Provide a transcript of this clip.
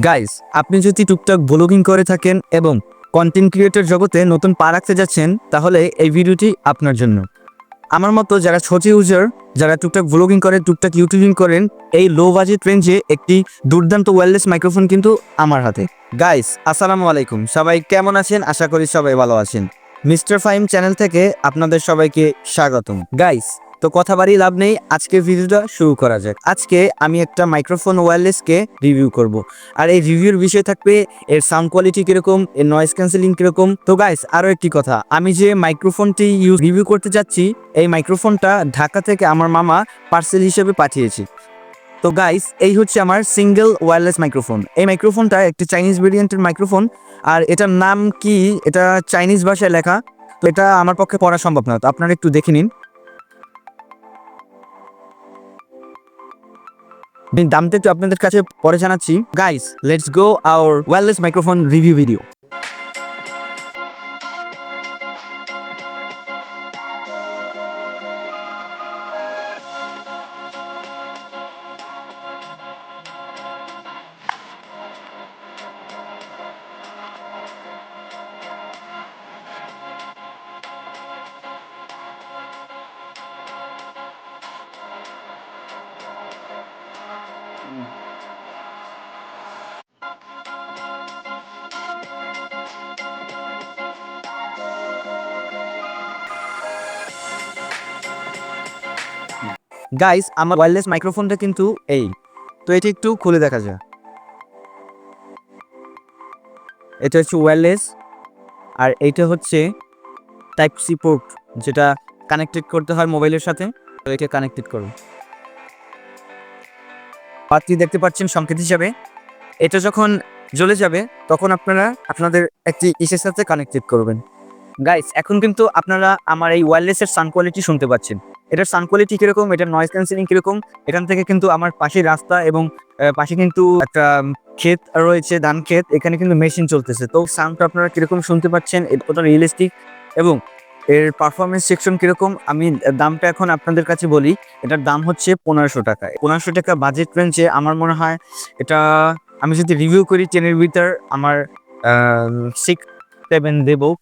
Guys, আপনি যদি টুকটাক ব্লগিং করে থাকেন এবং কন্টেন্ট ক্রিয়েটর জগতে নতুন পা রাখতে যাচ্ছেন, তাহলে এই ভিডিওটি আপনার জন্য। আমার মতো যারা ছোট ইউজার, যারা টুকটাক ব্লগিং করেন, টুকটাক ইউটিউবিং করেন, এই লো বাজেট রেঞ্জে একটি দুর্দান্ত ওয়্যারলেস মাইক্রোফোন কিন্তু আমার হাতে। গাইস, আসসালামু আলাইকুম। সবাই কেমন আছেন? আশা করি সবাই ভালো আছেন। মিস্টার ফাইম চ্যানেল থেকে আপনাদের সবাইকে স্বাগতম। গাইস, তো কথা বাড়িয়ে লাভ নেই, আজকে ভিডিওটা শুরু করা যাক। আজকে আমি একটা মাইক্রোফোন ওয়্যারলেসকে রিভিউ করব, আর এই রিভিউর বিষয় থাকবে এর সাউন্ড কোয়ালিটি কিরকম, এর নয়েজ ক্যান্সেলিং কিরকম। তো গাইস, আরও একটি কথা, আমি যে মাইক্রোফোনটি রিভিউ করতে যাচ্ছি, এই মাইক্রোফোনটা ঢাকা থেকে আমার মামা পার্সেল হিসেবে পাঠিয়েছি। তো গাইস, এই হচ্ছে আমার সিঙ্গেল ওয়্যারলেস মাইক্রোফোন। এই মাইক্রোফোনটা একটি চাইনিজ ভেরিয়েন্টের মাইক্রোফোন, আর এটার নাম কি, এটা চাইনিজ ভাষায় লেখা। তো এটা আমার পক্ষে পড়া সম্ভব না, তো আপনারা একটু দেখে নিন। আমি দামটা একটু আপনাদের কাছে পরে জানাচ্ছি। Guys, let's go hour wireless microphone review video. Guys, আমার ওয়্যারলেস মাইক্রোফোনটা কিন্তু এই, তো এটি একটু খুলে দেখা যায়। এটা হচ্ছে ওয়্যারলেস, আর এইটা হচ্ছে টাইপ সি পোর্ট, যেটা কানেক্টেড করতে হয় মোবাইলের সাথে। তো এটা কানেক্টেড করুন। বাতি দেখতে পাচ্ছেন সংকেত হিসাবে। এটা যখন জ্বলে যাবে, তখন আপনারা আপনাদের একটি ইসের সাথে কানেক্টেড করবেন। গাইস, এখন কিন্তু আপনারা আমার এই ওয়্যারলেসের সাউন্ড কোয়ালিটি শুনতে পাচ্ছেন। এটার সাউন্ড কোয়ালিটি কিরকম, এটার নয়েজ ক্যান্সেলিং কিরকম। এখান থেকে কিন্তু আমার পাশে রাস্তা এবং পাশে কিন্তু একটা ক্ষেত রয়েছে, ধান ক্ষেত। এখানে কিন্তু মেশিন চলতেছে। তো সাউন্ডটা আপনারা কিরকম শুনতে পাচ্ছেন, এটা কতটা রিয়েলিস্টিক এবং এর পারফরমেন্স সেকশন কিরকম, আমি দামটা এখন আপনাদের কাছে বলি। এটার দাম হচ্ছে 1500 টাকা। 1500 টাকা বাজেট রেঞ্জে আমার মনে হয় এটা, আমি যদি রিভিউ করি 10-এর ভিতর আমার 6-7 দেবো।